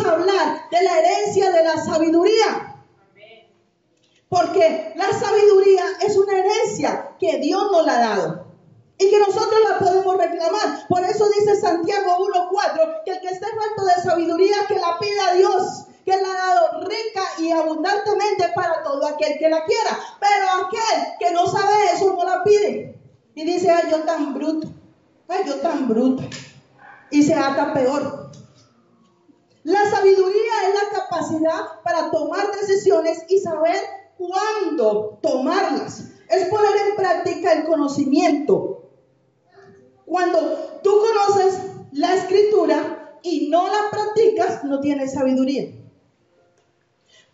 a hablar de la herencia de la sabiduría. Porque la sabiduría es una herencia que Dios nos la ha dado y que nosotros la podemos reclamar. Por eso dice Santiago 1:4 que el que esté falto de sabiduría, que la pida a Dios, que la ha dado rica y abundantemente para todo aquel que la quiera. Pero aquel que no sabe eso no la pide. Y dice, ay, yo tan bruto, ay, yo tan bruta. Y se ata peor. La sabiduría es la capacidad para tomar decisiones y saber cuándo tomarlas. Es poner en práctica el conocimiento. Cuando tú conoces la escritura y no la practicas, no tienes sabiduría.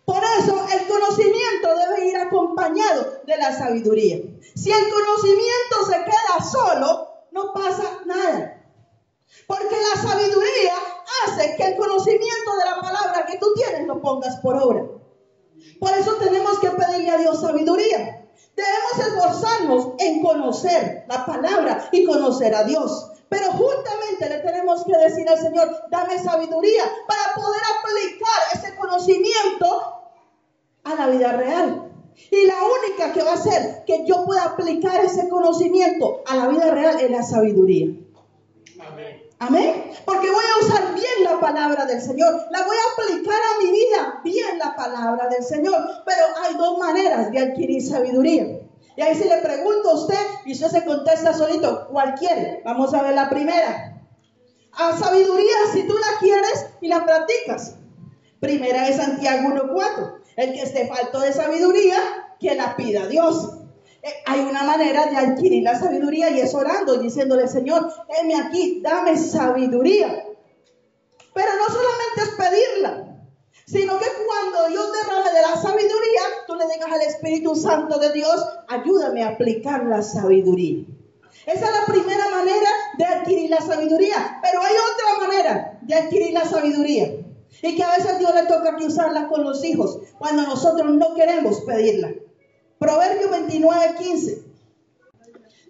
Por eso el conocimiento debe ir acompañado de la sabiduría. Si el conocimiento se queda solo, no pasa nada. Porque la sabiduría hace que el conocimiento de la palabra que tú tienes lo pongas por obra. Por eso tenemos que pedirle a Dios sabiduría. Debemos esforzarnos en conocer la palabra y conocer a Dios. Pero juntamente le tenemos que decir al Señor, dame sabiduría para poder aplicar ese conocimiento a la vida real. Y la única que va a hacer que yo pueda aplicar ese conocimiento a la vida real es la sabiduría. Amén. Amén. Porque voy a usar bien la palabra del Señor. La voy a aplicar a mi vida bien la palabra del Señor. Pero hay dos maneras de adquirir sabiduría. Y ahí si le pregunto a usted y usted se contesta solito, ¿cuál quiere? Vamos a ver la primera. A sabiduría si tú la quieres y la practicas. Primera es Santiago 1:4. El que esté falto de sabiduría, que la pida a Dios. Hay una manera de adquirir la sabiduría y es orando y diciéndole, Señor, heme aquí, dame sabiduría. Pero no solamente es pedirla, sino que cuando Dios derrame de la sabiduría, tú le digas al Espíritu Santo de Dios, ayúdame a aplicar la sabiduría. Esa es la primera manera de adquirir la sabiduría. Pero hay otra manera de adquirir la sabiduría. Y que a veces Dios le toca que usarla con los hijos, cuando nosotros no queremos pedirla. Proverbio 29:15.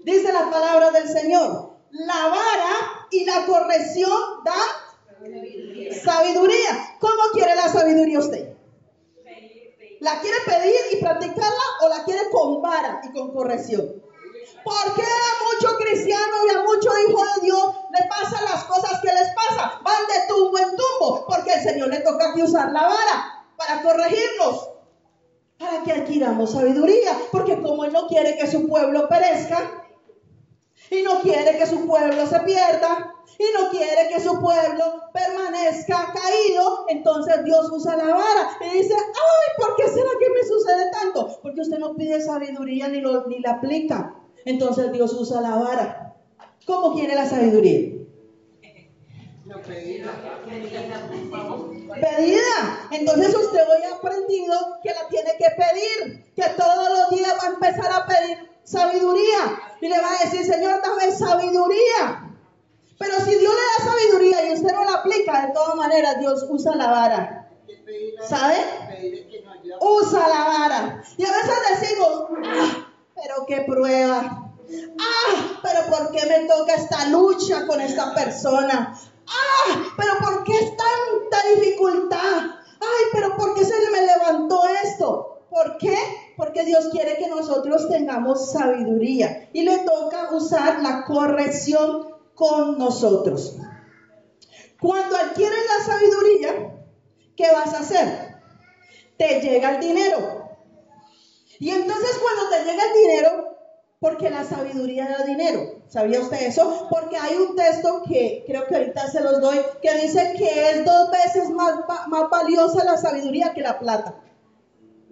Dice la palabra del Señor, la vara y la corrección dan sabiduría. ¿Cómo quiere la sabiduría usted? ¿La quiere pedir y practicarla o la quiere con vara y con corrección? ¿Por qué a muchos cristianos y a muchos hijos de Dios le pasan las cosas que les pasan? Van de tumbo en tumbo, porque el Señor le toca que usar la vara para corregirnos, para que adquiramos sabiduría, porque como Él no quiere que su pueblo perezca, y no quiere que su pueblo se pierda, y no quiere que su pueblo permanezca caído, entonces Dios usa la vara y dice, ay, ¿por qué será que me sucede tanto? Porque usted no pide sabiduría ni la aplica. Entonces Dios usa la vara. ¿Cómo quiere la sabiduría? Pedida. Entonces usted hoy ha aprendido que la tiene que pedir, que todos los días va a empezar a pedir sabiduría y le va a decir, Señor, dame sabiduría. Pero si Dios le da sabiduría y usted no la aplica, de todas maneras Dios usa la vara. ¿Sabe? Usa la vara. Y a veces decimos, pero qué prueba. Pero ¿por qué me toca esta lucha con esta persona? Pero ¿por qué es tanta dificultad? Pero ¿por qué se me levantó esto? ¿Por qué? Porque Dios quiere que nosotros tengamos sabiduría y le toca usar la corrección con nosotros. Cuando adquieres la sabiduría, ¿qué vas a hacer? Te llega el dinero. Y entonces cuando te llega el dinero, porque la sabiduría da dinero. ¿Sabía usted eso? Porque hay un texto que creo que ahorita se los doy, que dice que es 2 veces más valiosa la sabiduría que la plata.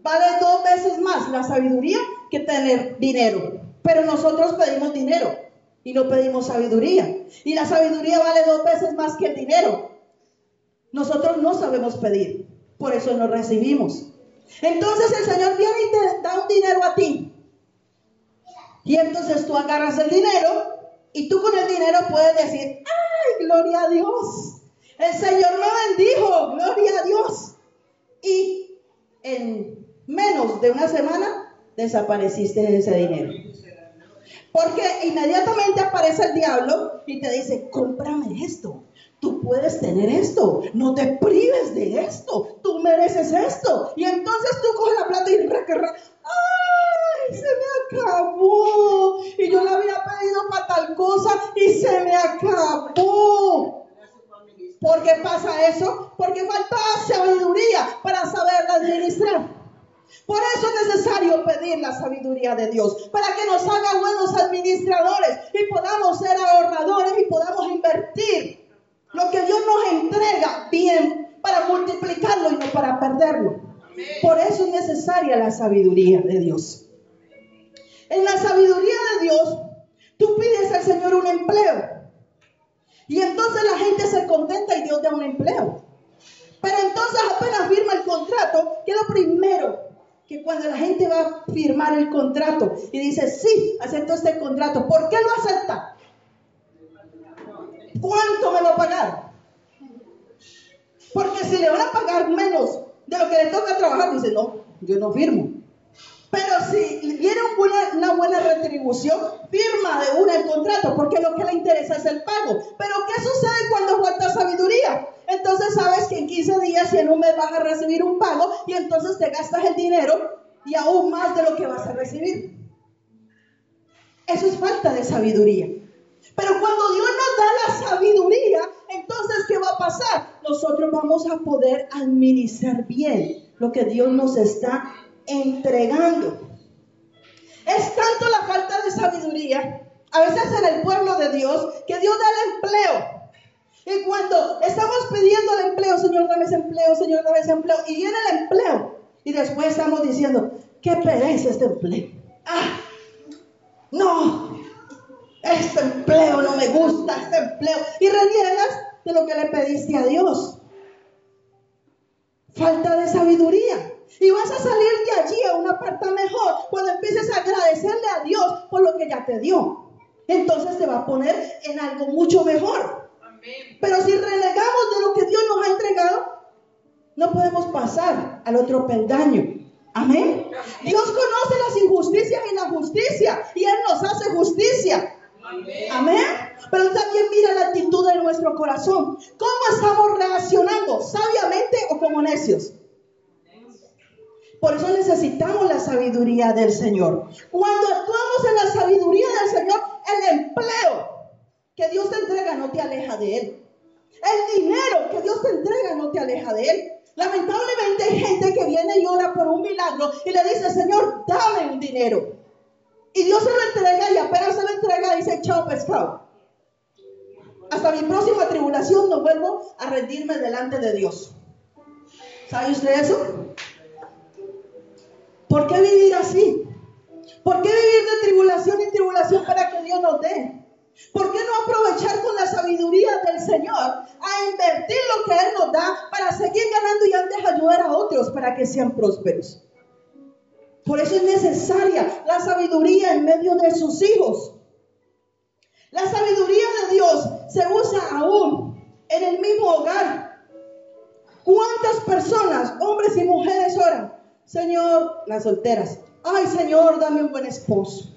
Vale 2 veces más la sabiduría que tener dinero. Pero nosotros pedimos dinero y no pedimos sabiduría. Y la sabiduría vale 2 veces más que el dinero. Nosotros no sabemos pedir, por eso no recibimos. Entonces el Señor viene y te da un dinero a ti. Y entonces tú agarras el dinero y tú con el dinero puedes decir, ¡ay, gloria a Dios! El Señor me bendijo, gloria a Dios. Y en menos de una semana desapareciste ese dinero. Porque inmediatamente aparece el diablo y te dice, cómprame esto. Tú puedes tener esto, no te prives de esto, tú mereces esto. Y entonces tú coges la plata y ¡ay! Se me acabó. Y yo la había pedido para tal cosa y se me acabó. ¿Por qué pasa eso? Porque falta sabiduría para saberla administrar. Por eso es necesario pedir la sabiduría de Dios, para que nos haga buenos administradores y podamos ser ahorradores y podamos invertir lo que Dios nos entrega bien para multiplicarlo y no para perderlo. Por eso es necesaria la sabiduría de Dios. En la sabiduría de Dios, tú pides al Señor un empleo. Y entonces la gente se contenta y Dios da un empleo. Pero entonces apenas firma el contrato, que es lo primero que cuando la gente va a firmar el contrato y dice, sí, acepto este contrato. ¿Por qué lo acepta? ¿Cuánto me va a pagar? Porque si le van a pagar menos de lo que le toca trabajar, dice, no, yo no firmo. Pero si viene una buena retribución, firma de una el contrato, porque lo que le interesa es el pago. Pero ¿qué sucede cuando falta sabiduría? Entonces sabes que en 15 días y en un mes vas a recibir un pago y entonces te gastas el dinero y aún más de lo que vas a recibir. Eso es falta de sabiduría. Pero cuando Dios nos da la sabiduría, entonces ¿qué va a pasar? Nosotros vamos a poder administrar bien lo que Dios nos está entregando. Es tanto la falta de sabiduría, a veces en el pueblo de Dios, que Dios da el empleo. Y cuando estamos pidiendo el empleo, Señor, dame ese empleo, Señor, dame ese empleo, y viene el empleo, y después estamos diciendo, qué pereza este empleo. No, este empleo no me gusta, este empleo. Y reniegas de lo que le pediste a Dios. Falta de sabiduría. Y vas a salir de allí a una parte mejor cuando empieces a agradecerle a Dios por lo que ya te dio. Entonces te va a poner en algo mucho mejor. Amén. Pero si renegamos de lo que Dios nos ha entregado, no podemos pasar al otro peldaño. Amén. Dios conoce las injusticias y la justicia, y Él nos hace justicia. Amén. Pero también mira la actitud de nuestro corazón. ¿Cómo estamos reaccionando? ¿Sabiamente o como necios? Por eso necesitamos la sabiduría del Señor. Cuando actuamos en la sabiduría del Señor, el empleo que Dios te entrega no te aleja de Él. El dinero que Dios te entrega no te aleja de Él. Lamentablemente hay gente que viene y ora por un milagro y le dice, Señor, dame un dinero. Y Dios se lo entrega y apenas se lo entrega dice, chao pescado. Hasta mi próxima tribulación no vuelvo a rendirme delante de Dios. ¿Sabe usted eso? ¿Por qué vivir así? ¿Por qué vivir de tribulación en tribulación para que Dios nos dé? ¿Por qué no aprovechar con la sabiduría del Señor a invertir lo que Él nos da para seguir ganando y antes ayudar a otros para que sean prósperos? Por eso es necesaria la sabiduría en medio de sus hijos. La sabiduría de Dios se usa aún en el mismo hogar. ¿Cuántas personas, hombres y mujeres, oran? Señor, las solteras, ay Señor, dame un buen esposo.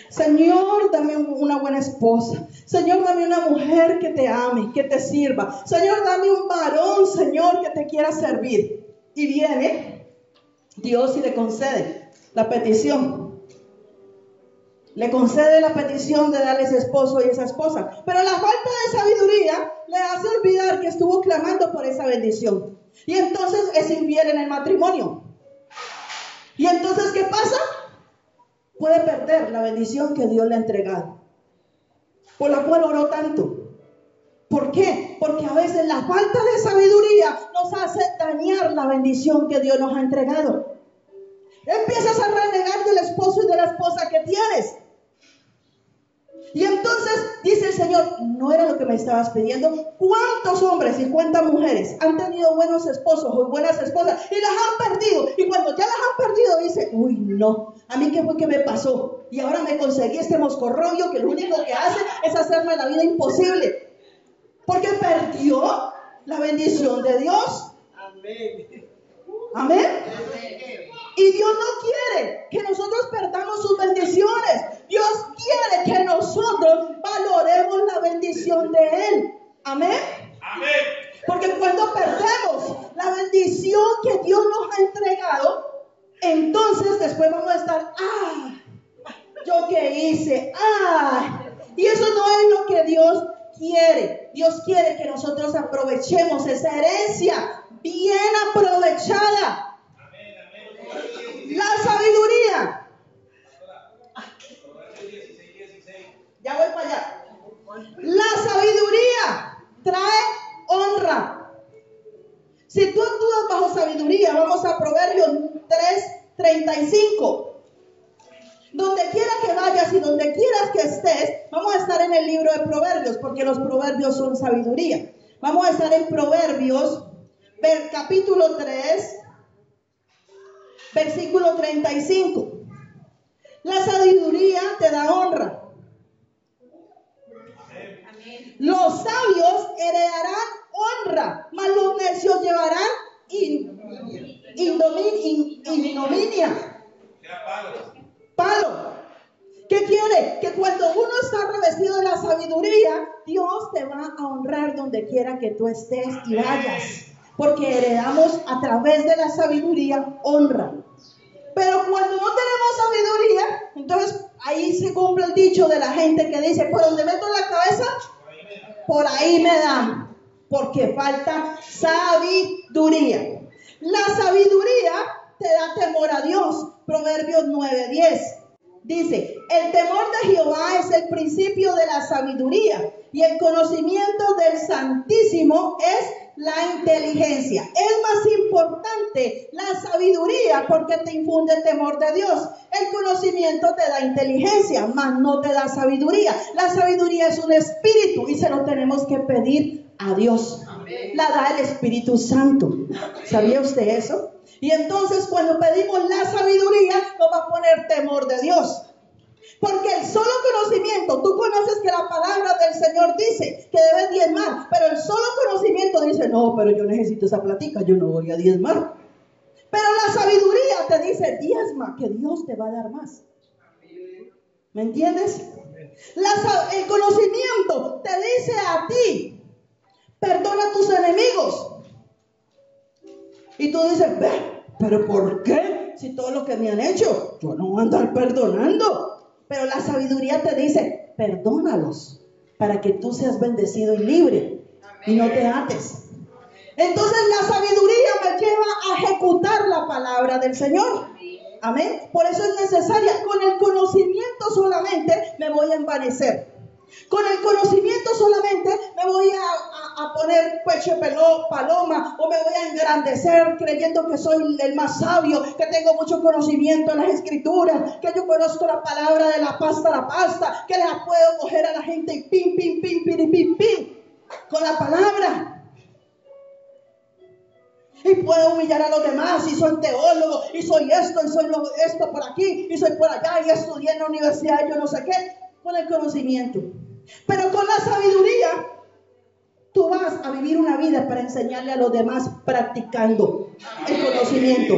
Señor, dame una buena esposa. Señor, dame una mujer que te ame, que te sirva. Señor, dame un varón, Señor, que te quiera servir. Y viene Dios y le concede la petición. Le concede la petición de darle ese esposo y esa esposa. Pero la falta de sabiduría le hace olvidar que estuvo clamando por esa bendición. Y entonces eso invierte en el matrimonio. Y entonces, ¿qué pasa? Puede perder la bendición que Dios le ha entregado, por la cual oró tanto. ¿Por qué? Porque a veces la falta de sabiduría nos hace dañar la bendición que Dios nos ha entregado. Empiezas a renegar del esposo y de la esposa que tienes. Y entonces dice el Señor, no era lo que me estabas pidiendo. ¿Cuántos hombres y cuántas mujeres han tenido buenos esposos o buenas esposas y las han perdido? Y cuando ya las han perdido dice, uy no, ¿a mí qué fue que me pasó? Y ahora me conseguí este moscorrollo que lo único que hace es hacerme la vida imposible. Porque perdió la bendición de Dios. Amén. Amén. Y Dios no quiere que nosotros perdamos sus bendiciones. Dios quiere quiere que nosotros valoremos la bendición de Él. Amén. Amén. Porque cuando perdemos la bendición que Dios nos ha entregado, entonces después vamos a estar, ¿yo qué hice? Y eso no es lo que Dios quiere. Dios quiere que nosotros aprovechemos esa herencia bien aprovechada. La sabiduría. Ya voy para allá. La sabiduría trae honra. Si tú actúas bajo sabiduría, vamos a Proverbios 3:35. Donde quiera que vayas y donde quieras que estés, vamos a estar en el libro de Proverbios, porque los proverbios son sabiduría. Vamos a estar en Proverbios, capítulo 3, versículo 35. La sabiduría te da honra. Los sabios heredarán honra, mas los necios llevarán ignominia. Palo. ¿Qué quiere? Que cuando uno está revestido de la sabiduría, Dios te va a honrar donde quiera que tú estés y vayas. Porque heredamos a través de la sabiduría honra. Pero cuando no tenemos sabiduría, entonces ahí se cumple el dicho de la gente que dice, por donde meto la cabeza, por ahí me dan. Porque falta sabiduría. La sabiduría te da temor a Dios. Proverbios 9:10 dice, el temor de Jehová es el principio de la sabiduría y el conocimiento del Santísimo es la inteligencia. Es más importante la sabiduría porque te infunde el temor de Dios. El conocimiento te da inteligencia, mas no te da sabiduría. La sabiduría es un espíritu y se lo tenemos que pedir a Dios. La da el Espíritu Santo. ¿Sabía usted eso? Y entonces cuando pedimos la sabiduría nos va a poner temor de Dios. Porque el solo conocimiento, tú conoces que la palabra del Señor dice que debes diezmar, pero el solo conocimiento dice, no, pero yo necesito esa platica, yo no voy a diezmar. Pero la sabiduría te dice, diezma, que Dios te va a dar más. ¿Me entiendes? El conocimiento te dice a ti, perdona a tus enemigos. Y tú dices, ¿pero por qué? Si todo lo que me han hecho, yo no voy a andar perdonando. Pero la sabiduría te dice, perdónalos, para que tú seas bendecido y libre. Y no te ates. Entonces la sabiduría me lleva a ejecutar la palabra del Señor. Amén. Por eso es necesaria. Con el conocimiento solamente me voy a envanecer. Con el conocimiento solamente me voy a poner pecho paloma o me voy a engrandecer creyendo que soy el más sabio, que tengo mucho conocimiento en las escrituras, que yo conozco la palabra de la pasta a la pasta, que la puedo coger a la gente y pim, pim, pim, pim, pim, pim, con la palabra. Y puedo humillar a los demás y soy teólogo y soy esto y soy esto por aquí y soy por allá y estudié en la universidad y yo no sé qué. Con el conocimiento. Pero con la sabiduría, tú vas a vivir una vida para enseñarle a los demás practicando el conocimiento.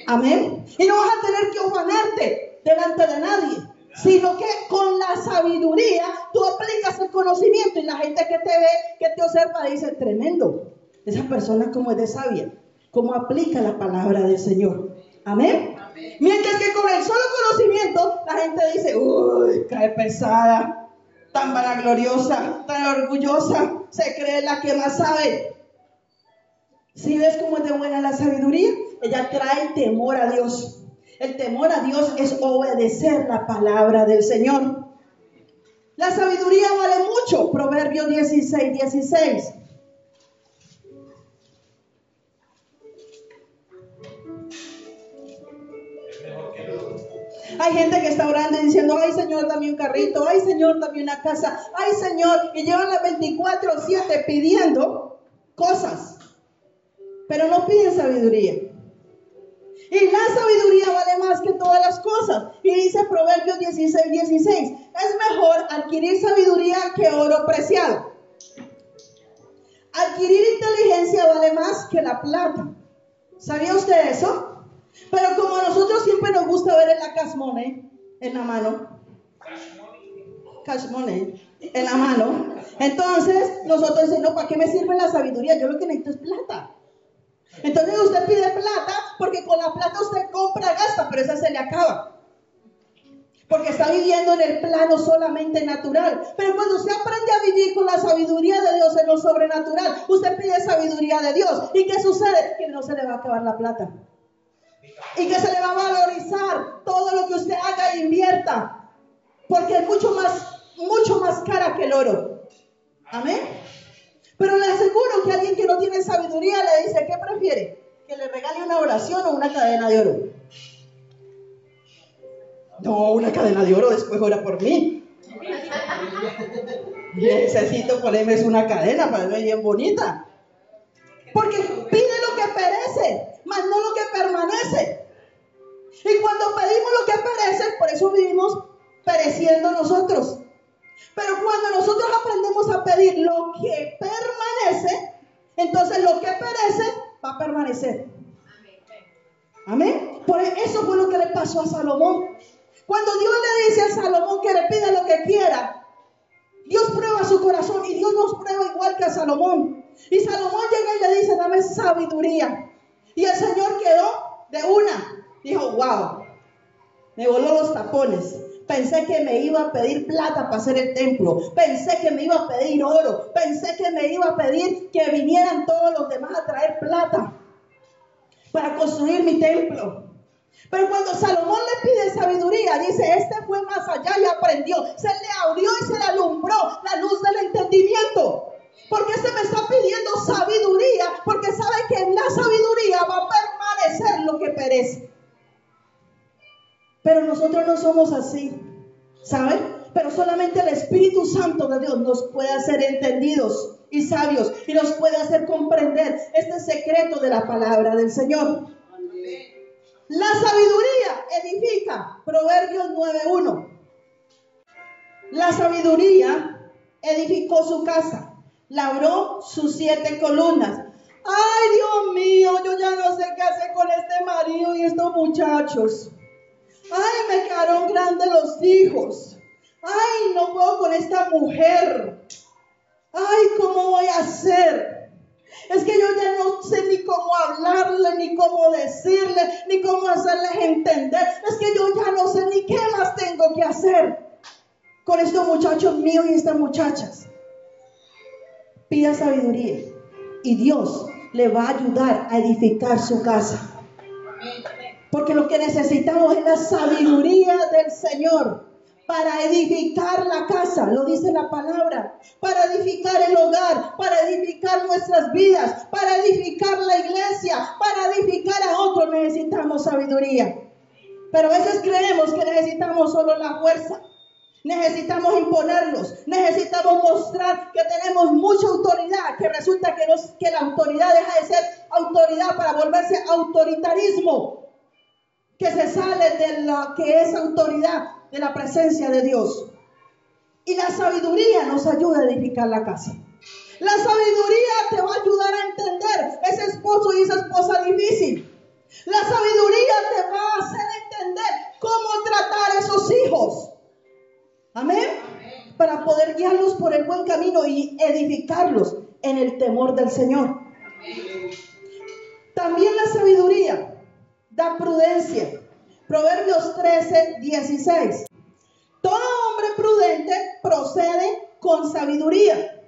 Amén. Y no vas a tener que ofanarte delante de nadie, sino que con la sabiduría tú aplicas el conocimiento y la gente que te ve, que te observa, dice, tremendo. Esa persona como es de sabia, como aplica la palabra del Señor. Amén. Mientras que con el solo conocimiento la gente dice, uy, cae pesada, tan vanagloriosa, tan orgullosa, se cree la que más sabe. ¿Sí ves cómo es de buena la sabiduría? Ella trae temor a Dios. El temor a Dios es obedecer la palabra del Señor. La sabiduría vale mucho. Proverbios 16:16. Hay gente que está orando y diciendo, ay Señor, dame un carrito, ay Señor, dame una casa, ay Señor, y llevan las 24/7 pidiendo cosas, pero no piden sabiduría. Y la sabiduría vale más que todas las cosas. Y dice Proverbios 16:16, es mejor adquirir sabiduría que oro preciado. Adquirir inteligencia vale más que la plata. ¿Sabía usted eso? Pero como a nosotros siempre nos gusta ver el cash money en la mano, cash money en la mano. Entonces nosotros decimos, no, ¿para qué me sirve la sabiduría? Yo lo que necesito es plata. Entonces usted pide plata porque con la plata usted compra, gasta, pero esa se le acaba. Porque está viviendo en el plano solamente natural. Pero cuando usted aprende a vivir con la sabiduría de Dios en lo sobrenatural, usted pide sabiduría de Dios. ¿Y qué sucede? Que no se le va a acabar la plata. Y que se le va a valorizar todo lo que usted haga e invierta. Porque es mucho más cara que el oro. Amén. Pero le aseguro que alguien que no tiene sabiduría le dice, ¿qué prefiere? ¿Que le regale una oración o una cadena de oro? No, una cadena de oro, después ora por mí. Necesito ponerme una cadena para verme bien bonita. Porque pide lo que perece, mas no lo que permanece. Y cuando pedimos lo que perece, por eso vivimos pereciendo nosotros. Pero cuando nosotros aprendemos a pedir lo que permanece, entonces lo que perece va a permanecer. Amén. Por eso fue lo que le pasó a Salomón. Cuando Dios le dice a Salomón que le pida lo que quiera, Dios prueba su corazón y Dios nos prueba igual que a Salomón. Y Salomón llega y le dice, dame sabiduría. Y el Señor quedó de una. Dijo, wow, me voló los tapones. Pensé que me iba a pedir plata para hacer el templo. Pensé que me iba a pedir oro. Pensé que me iba a pedir que vinieran todos los demás a traer plata para construir mi templo. Pero cuando Salomón le pide sabiduría, dice, este fue más allá y aprendió. Se le abrió y se le alumbró la luz del entendimiento. Porque este me está pidiendo sabiduría, porque sabe que en la sabiduría va a permanecer lo que perece. Pero nosotros no somos así, ¿saben? Pero solamente el Espíritu Santo de Dios nos puede hacer entendidos y sabios y nos puede hacer comprender este secreto de la palabra del Señor. La sabiduría edifica, Proverbios 9:1. La sabiduría edificó su casa, labró sus 7 columnas. Ay, Dios mío, yo ya no sé qué hacer con este marido y estos muchachos. Ay, me quedaron grandes los hijos. Ay, no puedo con esta mujer. Ay, ¿cómo voy a hacer? Es que yo ya no sé ni cómo hablarle, ni cómo decirle, ni cómo hacerles entender. Es que yo ya no sé ni qué más tengo que hacer con estos muchachos míos y estas muchachas. Pida sabiduría y Dios le va a ayudar a edificar su casa. Porque lo que necesitamos es la sabiduría del Señor para edificar la casa, lo dice la palabra, para edificar el hogar, para edificar nuestras vidas, para edificar la iglesia, para edificar a otros necesitamos sabiduría. Pero a veces creemos que necesitamos solo la fuerza, necesitamos imponernos, necesitamos mostrar que tenemos mucha autoridad, que resulta que la autoridad deja de ser autoridad para volverse autoritarismo, que se sale de la que es autoridad, de la presencia de Dios. Y la sabiduría nos ayuda a edificar la casa. La sabiduría te va a ayudar a entender ese esposo y esa esposa difícil. La sabiduría te va a hacer entender cómo tratar a esos hijos. Amén. Para poder guiarlos por el buen camino y edificarlos en el temor del Señor. También la sabiduría da prudencia. Proverbios 13:16. Todo hombre prudente procede con sabiduría,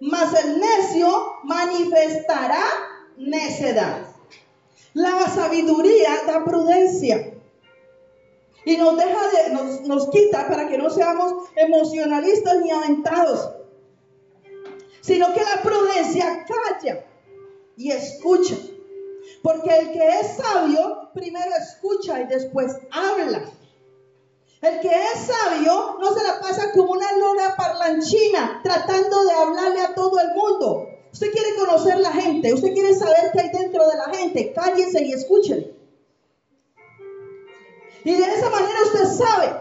mas el necio manifestará necedad. La sabiduría da prudencia y nos quita para que no seamos emocionalistas ni aventados, sino que la prudencia calla y escucha. Porque el que es sabio, primero escucha y después habla. El que es sabio no se la pasa como una lora parlanchina, tratando de hablarle a todo el mundo. Usted quiere conocer la gente, usted quiere saber qué hay dentro de la gente, cállese y escúchele. Y de esa manera usted sabe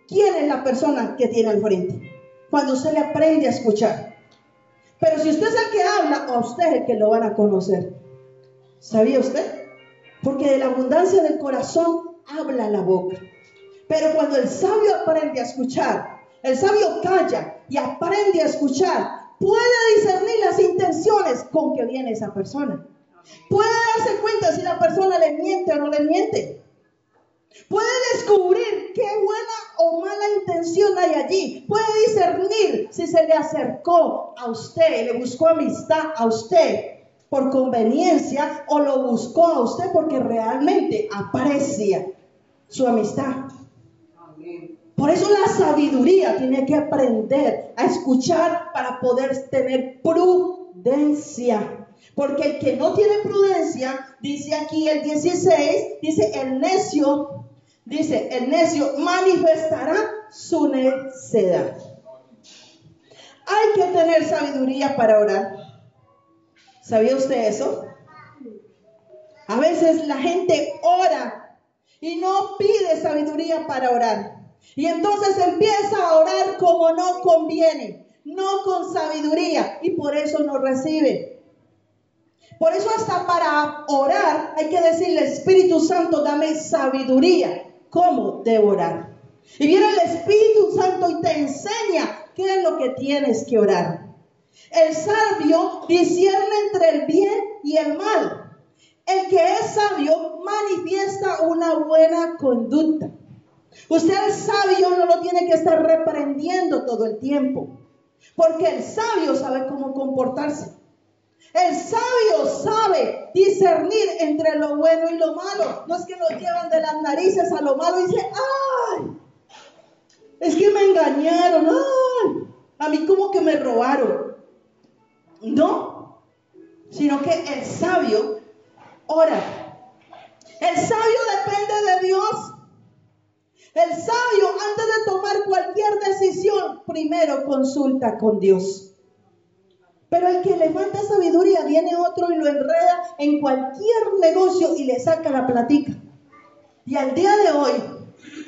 quién es la persona que tiene al frente, cuando usted le aprende a escuchar. Pero si usted es el que habla, a usted es el que lo van a conocer. ¿Sabía usted? Porque de la abundancia del corazón habla la boca. Pero cuando el sabio aprende a escuchar, El sabio calla y aprende a escuchar. Puede discernir las intenciones con que viene esa persona. Puede darse cuenta si la persona le miente o no le miente. Puede descubrir qué buena o mala intención hay allí. Puede discernir si se le acercó a usted, le buscó amistad a usted por conveniencia o lo buscó a usted porque realmente aprecia su amistad. Por eso la sabiduría tiene que aprender a escuchar para poder tener prudencia. Porque el que no tiene prudencia, dice aquí el 16, dice el necio manifestará su necedad. Hay que tener sabiduría para orar. ¿Sabía usted eso? A veces la gente ora y no pide sabiduría para orar. Y entonces empieza a orar como no conviene, no con sabiduría, y por eso no recibe. Por eso hasta para orar hay que decirle: Espíritu Santo, dame sabiduría, ¿cómo debo orar? Y viene el Espíritu Santo y te enseña qué es lo que tienes que orar. El sabio discierne entre el bien y el mal. El que es sabio manifiesta una buena conducta. Usted al sabio no lo tiene que estar reprendiendo todo el tiempo, porque el sabio sabe cómo comportarse. El sabio sabe discernir entre lo bueno y lo malo. No es que lo llevan de las narices a lo malo y dice: ¡ay! Es que me engañaron. ¡Ay! A mí como que me robaron. No, sino que el sabio ora. El sabio depende de Dios. El sabio, antes de tomar cualquier decisión, primero consulta con Dios. Pero el que le falta sabiduría, viene otro y lo enreda en cualquier negocio y le saca la platica. Y al día de hoy,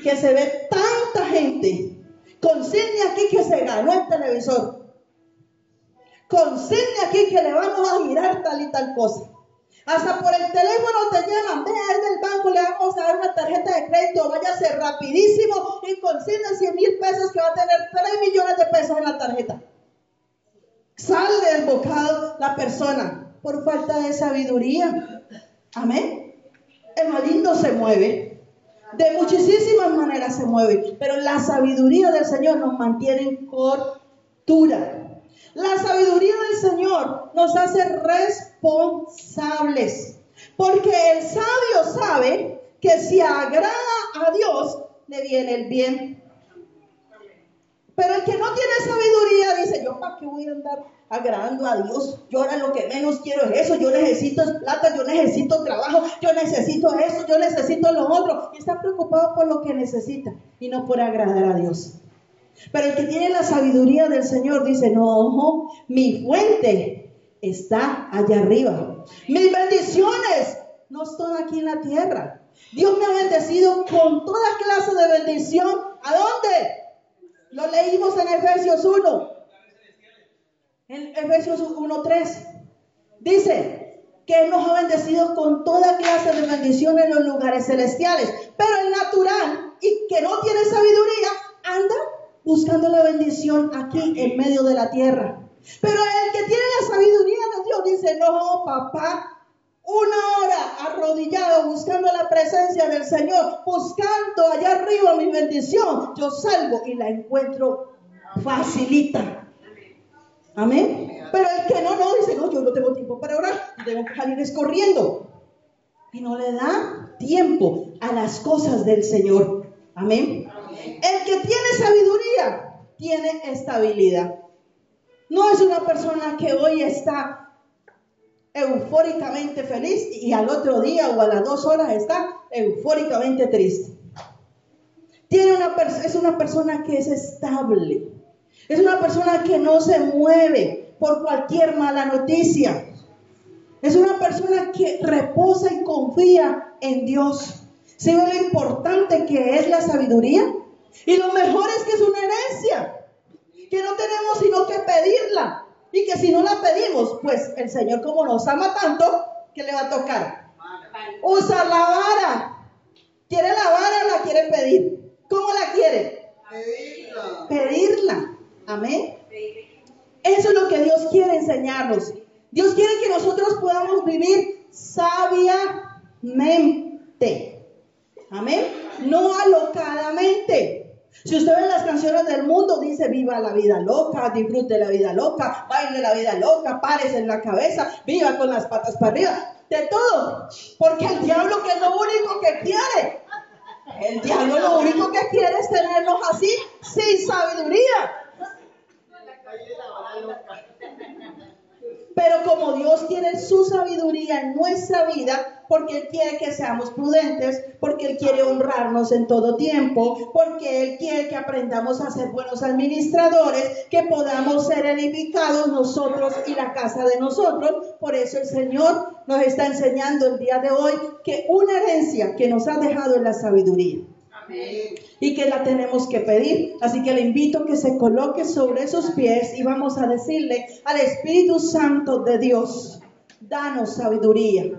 que se ve tanta gente, consigne aquí que se ganó el televisor, consigne aquí que le vamos a girar tal y tal cosa. Hasta por el teléfono te llaman: ve del banco, le vamos a dar una tarjeta de crédito, váyase rapidísimo y consigna 100,000 pesos que va a tener 3 millones de pesos en la tarjeta. Sale desbocado la persona por falta de sabiduría. Amén. El maligno se mueve, de muchísimas maneras se mueve, pero la sabiduría del Señor nos mantiene en cordura. La sabiduría del Señor nos hace responsables, porque el sabio sabe que si agrada a Dios, le viene el bien. Pero el que no tiene sabiduría dice: yo para qué voy a andar agradando a Dios, yo ahora lo que menos quiero es eso, yo necesito es plata, yo necesito trabajo, yo necesito eso, yo necesito lo otro, y está preocupado por lo que necesita y no por agradar a Dios. Pero el que tiene la sabiduría del Señor dice: no, mi fuente está allá arriba, mis bendiciones no están aquí en la tierra. Dios me ha bendecido con toda clase de bendición. ¿A dónde? Lo leímos en Efesios 1. En Efesios 1:3. Dice que Él nos ha bendecido con toda clase de bendición en los lugares celestiales. Pero el natural y que no tiene sabiduría anda buscando la bendición aquí en medio de la tierra. Pero el que tiene la sabiduría de Dios dice: no, papá, una hora arrodillado buscando la presencia del Señor, buscando allá arriba mi bendición, yo salgo y la encuentro facilita. Amén. Pero el que no dice: no, yo no tengo tiempo para orar, tengo que salir corriendo. Y no le da tiempo a las cosas del Señor. Amén. El que tiene sabiduría tiene estabilidad. No es una persona que hoy está eufóricamente feliz y al otro día o a las 2 horas está eufóricamente triste. Es una persona que es estable. Es una persona que no se mueve por cualquier mala noticia. Es una persona que reposa y confía en Dios. ¿Se ve lo importante que es la sabiduría? Y lo mejor es que es una herencia que no tenemos sino que pedirla. Y que si no la pedimos, pues el Señor, como nos ama tanto, ¿qué le va a tocar? Usar la vara. ¿Quiere la vara o la quiere pedir? ¿Cómo la quiere? pedirla. Amén. Eso es lo que Dios quiere enseñarnos. Dios quiere que nosotros podamos vivir sabiamente. Amén. No alocadamente. Si usted ve las canciones del mundo, dice viva la vida loca, disfrute la vida loca, baile la vida loca, párese en la cabeza, viva con las patas para arriba, de todo. Porque el diablo, que es lo único que quiere, el diablo lo único que quiere es tenernos así, sin sabiduría. Pero como Dios tiene su sabiduría en nuestra vida, porque Él quiere que seamos prudentes, porque Él quiere honrarnos en todo tiempo, porque Él quiere que aprendamos a ser buenos administradores, que podamos ser edificados nosotros y la casa de nosotros. Por eso el Señor nos está enseñando el día de hoy que una herencia que nos ha dejado es la sabiduría. Y que la tenemos que pedir. Así que le invito a que se coloque sobre sus pies y vamos a decirle al Espíritu Santo de Dios: danos sabiduría.